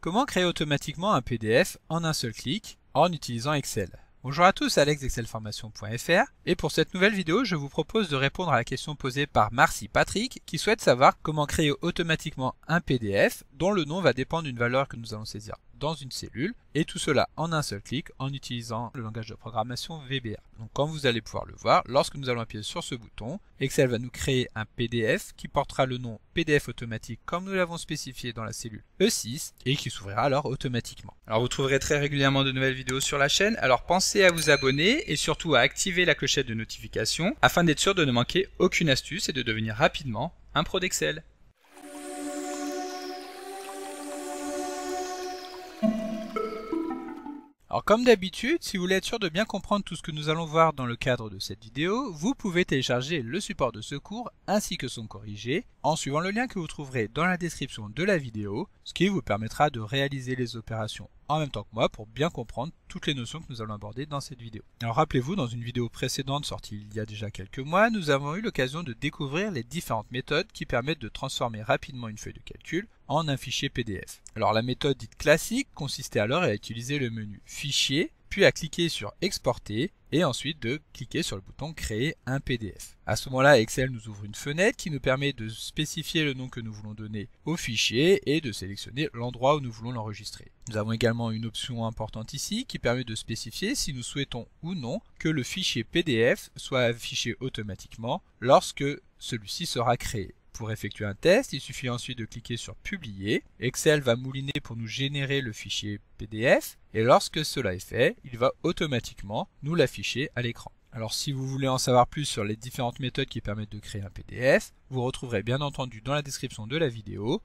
Comment créer automatiquement un PDF en un seul clic en utilisant Excel? Bonjour à tous, Alex d'excelformation.fr et pour cette nouvelle vidéo, je vous propose de répondre à la question posée par Marcy Patrick qui souhaite savoir comment créer automatiquement un PDF dont le nom va dépendre d'une valeur que nous allons saisir dans une cellule et tout cela en un seul clic en utilisant le langage de programmation VBA. Donc comme vous allez pouvoir le voir, lorsque nous allons appuyer sur ce bouton, Excel va nous créer un PDF qui portera le nom PDF automatique comme nous l'avons spécifié dans la cellule E6 et qui s'ouvrira alors automatiquement. Alors vous trouverez très régulièrement de nouvelles vidéos sur la chaîne, alors pensez à vous abonner et surtout à activer la clochette de notification afin d'être sûr de ne manquer aucune astuce et de devenir rapidement un pro d'Excel. Alors comme d'habitude, si vous voulez être sûr de bien comprendre tout ce que nous allons voir dans le cadre de cette vidéo, vous pouvez télécharger le support de secours ainsi que son corrigé en suivant le lien que vous trouverez dans la description de la vidéo, ce qui vous permettra de réaliser les opérations en même temps que moi pour bien comprendre toutes les notions que nous allons aborder dans cette vidéo. Alors rappelez-vous, dans une vidéo précédente sortie il y a déjà quelques mois, nous avons eu l'occasion de découvrir les différentes méthodes qui permettent de transformer rapidement une feuille de calcul en un fichier PDF. Alors la méthode dite classique consistait alors à utiliser le menu Fichier, puis à cliquer sur Exporter et ensuite de cliquer sur le bouton Créer un PDF. À ce moment-là, Excel nous ouvre une fenêtre qui nous permet de spécifier le nom que nous voulons donner au fichier et de sélectionner l'endroit où nous voulons l'enregistrer. Nous avons également une option importante ici qui permet de spécifier si nous souhaitons ou non que le fichier PDF soit affiché automatiquement lorsque celui-ci sera créé. Pour effectuer un test, il suffit ensuite de cliquer sur Publier. Excel va mouliner pour nous générer le fichier PDF et lorsque cela est fait, il va automatiquement nous l'afficher à l'écran. Alors si vous voulez en savoir plus sur les différentes méthodes qui permettent de créer un PDF, vous retrouverez bien entendu dans la description de la vidéo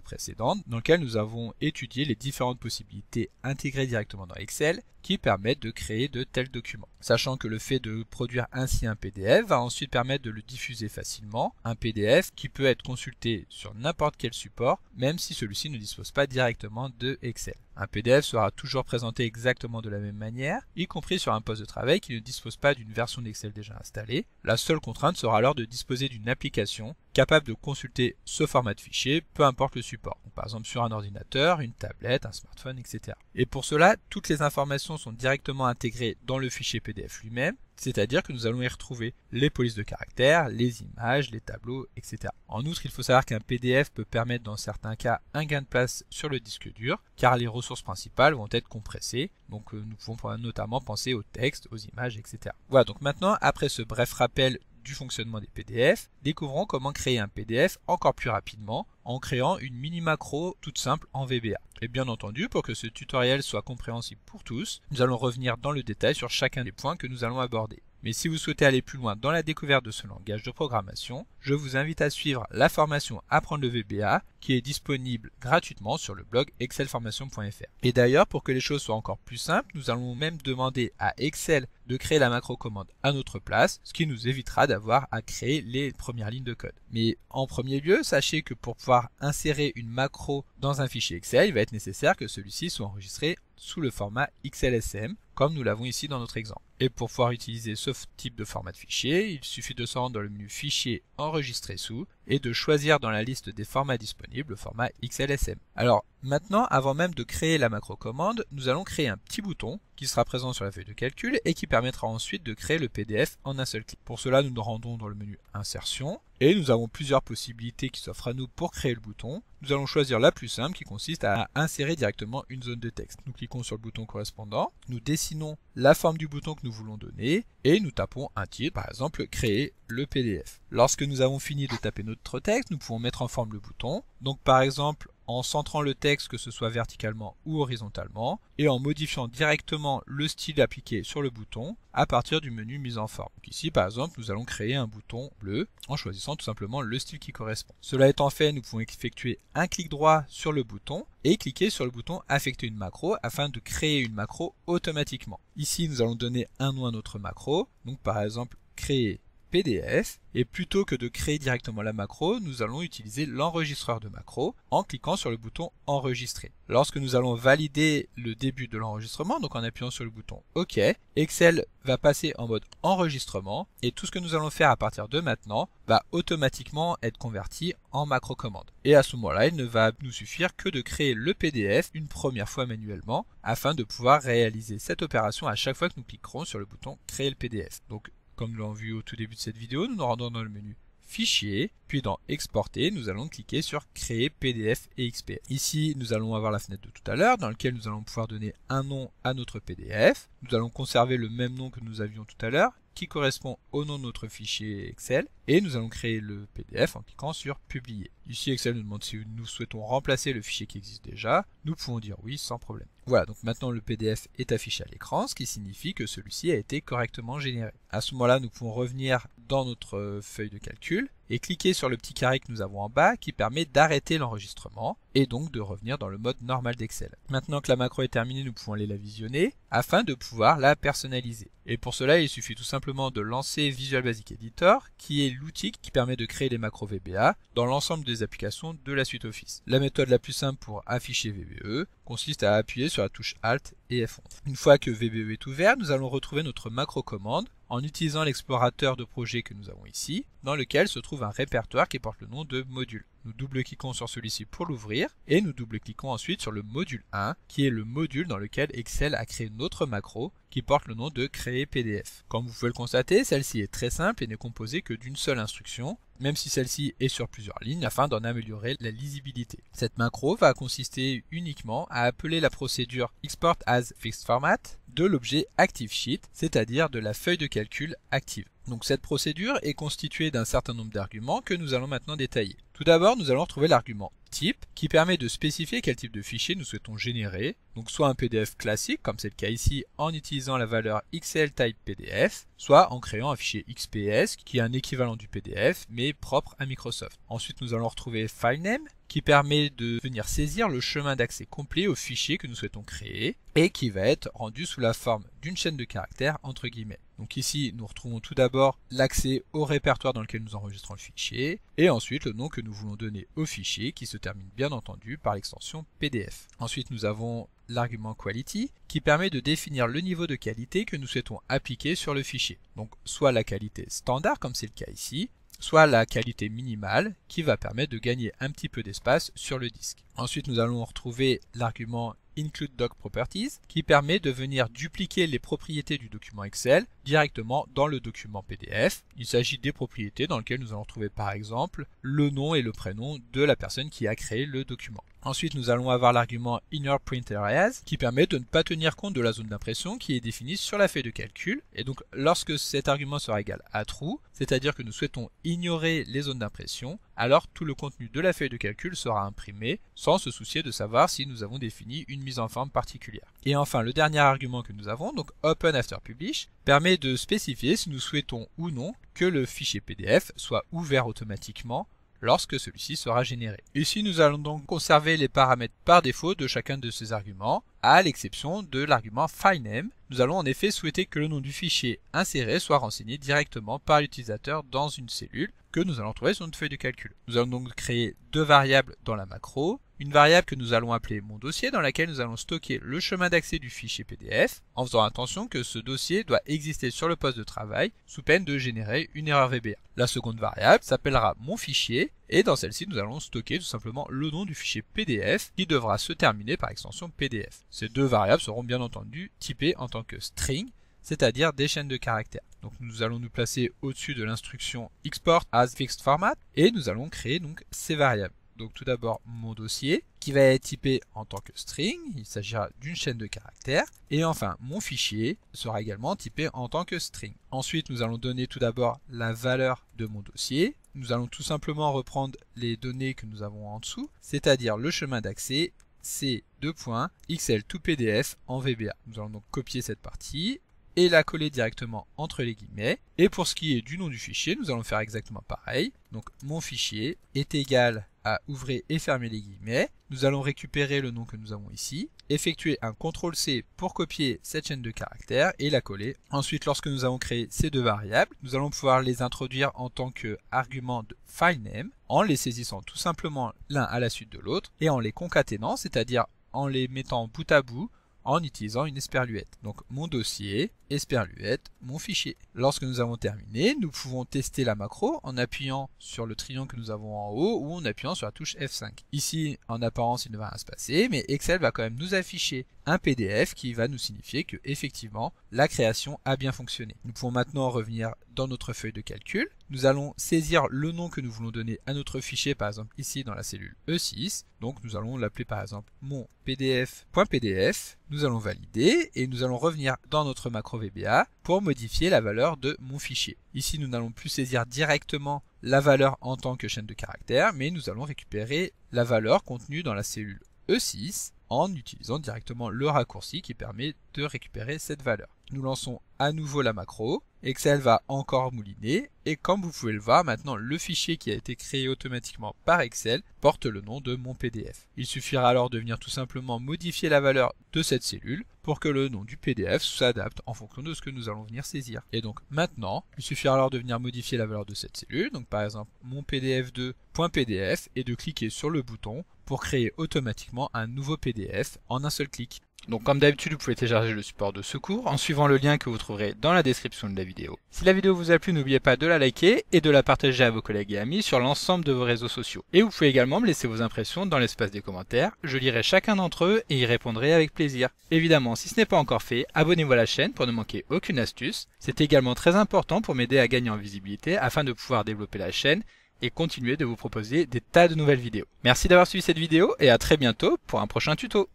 précédente dans laquelle nous avons étudié les différentes possibilités intégrées directement dans Excel qui permettent de créer de tels documents. Sachant que le fait de produire ainsi un PDF va ensuite permettre de le diffuser facilement, un PDF qui peut être consulté sur n'importe quel support, même si celui-ci ne dispose pas directement de Excel. Un PDF sera toujours présenté exactement de la même manière, y compris sur un poste de travail qui ne dispose pas d'une version d'Excel déjà installée. La seule contrainte sera alors de disposer d'une application capable de consulter ce format de fichier, peu importe le support. Donc, par exemple sur un ordinateur, une tablette, un smartphone, etc. Et pour cela, toutes les informations sont directement intégrées dans le fichier PDF lui-même, c'est-à-dire que nous allons y retrouver les polices de caractères, les images, les tableaux, etc. En outre, il faut savoir qu'un PDF peut permettre dans certains cas un gain de place sur le disque dur, car les ressources principales vont être compressées, donc nous pouvons notamment penser au texte, aux images, etc. Voilà, donc maintenant, après ce bref rappel du fonctionnement des PDF, découvrons comment créer un PDF encore plus rapidement en créant une mini macro toute simple en VBA. Et bien entendu, pour que ce tutoriel soit compréhensible pour tous, nous allons revenir dans le détail sur chacun des points que nous allons aborder. Mais si vous souhaitez aller plus loin dans la découverte de ce langage de programmation, je vous invite à suivre la formation Apprendre le VBA qui est disponible gratuitement sur le blog excelformation.fr. Et d'ailleurs, pour que les choses soient encore plus simples, nous allons même demander à Excel de créer la macro commande à notre place, ce qui nous évitera d'avoir à créer les premières lignes de code. Mais en premier lieu, sachez que pour pouvoir insérer une macro dans un fichier Excel, il va être nécessaire que celui-ci soit enregistré sous le format XLSM, comme nous l'avons ici dans notre exemple. Et pour pouvoir utiliser ce type de format de fichier, il suffit de se rendre dans le menu Fichier, Enregistrer sous et de choisir dans la liste des formats disponibles le format XLSM. Alors maintenant, avant même de créer la macro commande, nous allons créer un petit bouton qui sera présent sur la feuille de calcul et qui permettra ensuite de créer le PDF en un seul clic. Pour cela, nous nous rendons dans le menu Insertion et nous avons plusieurs possibilités qui s'offrent à nous pour créer le bouton. Nous allons choisir la plus simple qui consiste à insérer directement une zone de texte. Nous cliquons sur le bouton correspondant, nous dessinons la forme du bouton que nous voulons donner et nous tapons un titre, par exemple créer le PDF. Lorsque nous avons fini de taper notre texte, nous pouvons mettre en forme le bouton. Donc par exemple en centrant le texte que ce soit verticalement ou horizontalement et en modifiant directement le style appliqué sur le bouton à partir du menu mise en forme. Donc ici par exemple nous allons créer un bouton bleu en choisissant tout simplement le style qui correspond. Cela étant fait, nous pouvons effectuer un clic droit sur le bouton et cliquer sur le bouton affecter une macro afin de créer une macro automatiquement. Ici nous allons donner un nom à notre macro, donc par exemple créer PDF et plutôt que de créer directement la macro, nous allons utiliser l'enregistreur de macro en cliquant sur le bouton enregistrer. Lorsque nous allons valider le début de l'enregistrement, donc en appuyant sur le bouton OK, Excel va passer en mode enregistrement et tout ce que nous allons faire à partir de maintenant va automatiquement être converti en macro commande. Et à ce moment-là, il ne va nous suffire que de créer le PDF une première fois manuellement afin de pouvoir réaliser cette opération à chaque fois que nous cliquerons sur le bouton créer le PDF. Donc comme nous l'avons vu au tout début de cette vidéo, nous nous rendons dans le menu Fichier, puis dans Exporter, nous allons cliquer sur Créer PDF et XPS. Ici, nous allons avoir la fenêtre de tout à l'heure, dans laquelle nous allons pouvoir donner un nom à notre PDF. Nous allons conserver le même nom que nous avions tout à l'heure, qui correspond au nom de notre fichier Excel, et nous allons créer le PDF en cliquant sur Publier. Ici, Excel nous demande si nous souhaitons remplacer le fichier qui existe déjà. Nous pouvons dire oui sans problème. Voilà, donc maintenant le PDF est affiché à l'écran, ce qui signifie que celui-ci a été correctement généré. À ce moment-là, nous pouvons revenir dans notre feuille de calcul et cliquer sur le petit carré que nous avons en bas qui permet d'arrêter l'enregistrement et donc de revenir dans le mode normal d'Excel. Maintenant que la macro est terminée, nous pouvons aller la visionner afin de pouvoir la personnaliser. Et pour cela, il suffit tout simplement de lancer Visual Basic Editor, qui est l'outil qui permet de créer les macros VBA dans l'ensemble des applications de la suite Office. La méthode la plus simple pour afficher VBE consiste à appuyer sur la touche Alt et F11. Une fois que VBE est ouvert, nous allons retrouver notre macro commande en utilisant l'explorateur de projet que nous avons ici, dans lequel se trouve un répertoire qui porte le nom de module. Nous double-cliquons sur celui-ci pour l'ouvrir et nous double-cliquons ensuite sur le module 1 qui est le module dans lequel Excel a créé notre macro qui porte le nom de créer PDF. Comme vous pouvez le constater, celle-ci est très simple et n'est composée que d'une seule instruction, même si celle-ci est sur plusieurs lignes afin d'en améliorer la lisibilité. Cette macro va consister uniquement à appeler la procédure Export as Fixed Format de l'objet ActiveSheet, c'est-à-dire de la feuille de calcul active. Donc cette procédure est constituée d'un certain nombre d'arguments que nous allons maintenant détailler. Tout d'abord, nous allons retrouver l'argument type qui permet de spécifier quel type de fichier nous souhaitons générer, donc soit un PDF classique comme c'est le cas ici en utilisant la valeur XL type PDF, soit en créant un fichier XPS qui est un équivalent du PDF mais propre à Microsoft. Ensuite nous allons retrouver FileName qui permet de venir saisir le chemin d'accès complet au fichier que nous souhaitons créer et qui va être rendu sous la forme d'une chaîne de caractères entre guillemets. Donc ici, nous retrouvons tout d'abord l'accès au répertoire dans lequel nous enregistrons le fichier et ensuite le nom que nous voulons donner au fichier qui se termine bien entendu par l'extension PDF. Ensuite, nous avons l'argument quality qui permet de définir le niveau de qualité que nous souhaitons appliquer sur le fichier. Donc soit la qualité standard comme c'est le cas ici, soit la qualité minimale qui va permettre de gagner un petit peu d'espace sur le disque. Ensuite, nous allons retrouver l'argument Include Doc Properties qui permet de venir dupliquer les propriétés du document Excel directement dans le document PDF. Il s'agit des propriétés dans lesquelles nous allons retrouver par exemple le nom et le prénom de la personne qui a créé le document. Ensuite, nous allons avoir l'argument Inner Print Areas qui permet de ne pas tenir compte de la zone d'impression qui est définie sur la feuille de calcul. Et donc, lorsque cet argument sera égal à true, c'est-à-dire que nous souhaitons ignorer les zones d'impression, alors tout le contenu de la feuille de calcul sera imprimé sans se soucier de savoir si nous avons défini une mise en forme particulière. Et enfin, le dernier argument que nous avons, donc Open After Publish, permet de spécifier si nous souhaitons ou non que le fichier PDF soit ouvert automatiquement lorsque celui-ci sera généré. Ici, nous allons donc conserver les paramètres par défaut de chacun de ces arguments, à l'exception de l'argument FileName. Nous allons en effet souhaiter que le nom du fichier inséré soit renseigné directement par l'utilisateur dans une cellule que nous allons trouver sur notre feuille de calcul. Nous allons donc créer deux variables dans la macro, une variable que nous allons appeler mon dossier dans laquelle nous allons stocker le chemin d'accès du fichier PDF en faisant attention que ce dossier doit exister sur le poste de travail sous peine de générer une erreur VBA. La seconde variable s'appellera mon fichier et dans celle-ci nous allons stocker tout simplement le nom du fichier PDF qui devra se terminer par extension PDF. Ces deux variables seront bien entendu typées en tant que string, c'est-à-dire des chaînes de caractères. Donc nous allons nous placer au-dessus de l'instruction Export as Fixed Format et nous allons créer donc ces variables. Donc tout d'abord mon dossier qui va être typé en tant que string, il s'agira d'une chaîne de caractères. Et enfin mon fichier sera également typé en tant que string. Ensuite nous allons donner tout d'abord la valeur de mon dossier. Nous allons tout simplement reprendre les données que nous avons en dessous, c'est-à-dire le chemin d'accès c:\XL2PDF en VBA. Nous allons donc copier cette partie et la coller directement entre les guillemets. Et pour ce qui est du nom du fichier, nous allons faire exactement pareil. Donc mon fichier est égal à ouvrir et fermer les guillemets. Nous allons récupérer le nom que nous avons ici, effectuer un CTRL-C pour copier cette chaîne de caractères et la coller. Ensuite, lorsque nous avons créé ces deux variables, nous allons pouvoir les introduire en tant qu'argument de FileName en les saisissant tout simplement l'un à la suite de l'autre et en les concaténant, c'est-à-dire en les mettant bout à bout en utilisant une esperluette. Donc mon dossier, esperluette, mon fichier. Lorsque nous avons terminé, nous pouvons tester la macro en appuyant sur le triangle que nous avons en haut ou en appuyant sur la touche F5. Ici, en apparence, il ne va rien se passer, mais Excel va quand même nous afficher un PDF qui va nous signifier que effectivement la création a bien fonctionné. Nous pouvons maintenant revenir dans notre feuille de calcul. Nous allons saisir le nom que nous voulons donner à notre fichier, par exemple ici dans la cellule E6. Donc nous allons l'appeler par exemple mon pdf.pdf. Nous allons valider et nous allons revenir dans notre macro VBA pour modifier la valeur de mon fichier. Ici, nous n'allons plus saisir directement la valeur en tant que chaîne de caractères, mais nous allons récupérer la valeur contenue dans la cellule E6 en utilisant directement le raccourci qui permet de récupérer cette valeur. Nous lançons à nouveau la macro, Excel va encore mouliner et comme vous pouvez le voir maintenant le fichier qui a été créé automatiquement par Excel porte le nom de mon PDF. Il suffira alors de venir tout simplement modifier la valeur de cette cellule pour que le nom du PDF s'adapte en fonction de ce que nous allons venir saisir. Et donc maintenant, il suffira alors de venir modifier la valeur de cette cellule, donc par exemple mon pdf2.pdf et de cliquer sur le bouton pour créer automatiquement un nouveau PDF en un seul clic. Donc comme d'habitude, vous pouvez télécharger le support de ce cours en suivant le lien que vous trouverez dans la description de la vidéo. Si la vidéo vous a plu, n'oubliez pas de la liker et de la partager à vos collègues et amis sur l'ensemble de vos réseaux sociaux. Et vous pouvez également me laisser vos impressions dans l'espace des commentaires, je lirai chacun d'entre eux et y répondrai avec plaisir. Évidemment, si ce n'est pas encore fait, abonnez-vous à la chaîne pour ne manquer aucune astuce. C'est également très important pour m'aider à gagner en visibilité afin de pouvoir développer la chaîne et continuer de vous proposer des tas de nouvelles vidéos. Merci d'avoir suivi cette vidéo et à très bientôt pour un prochain tuto.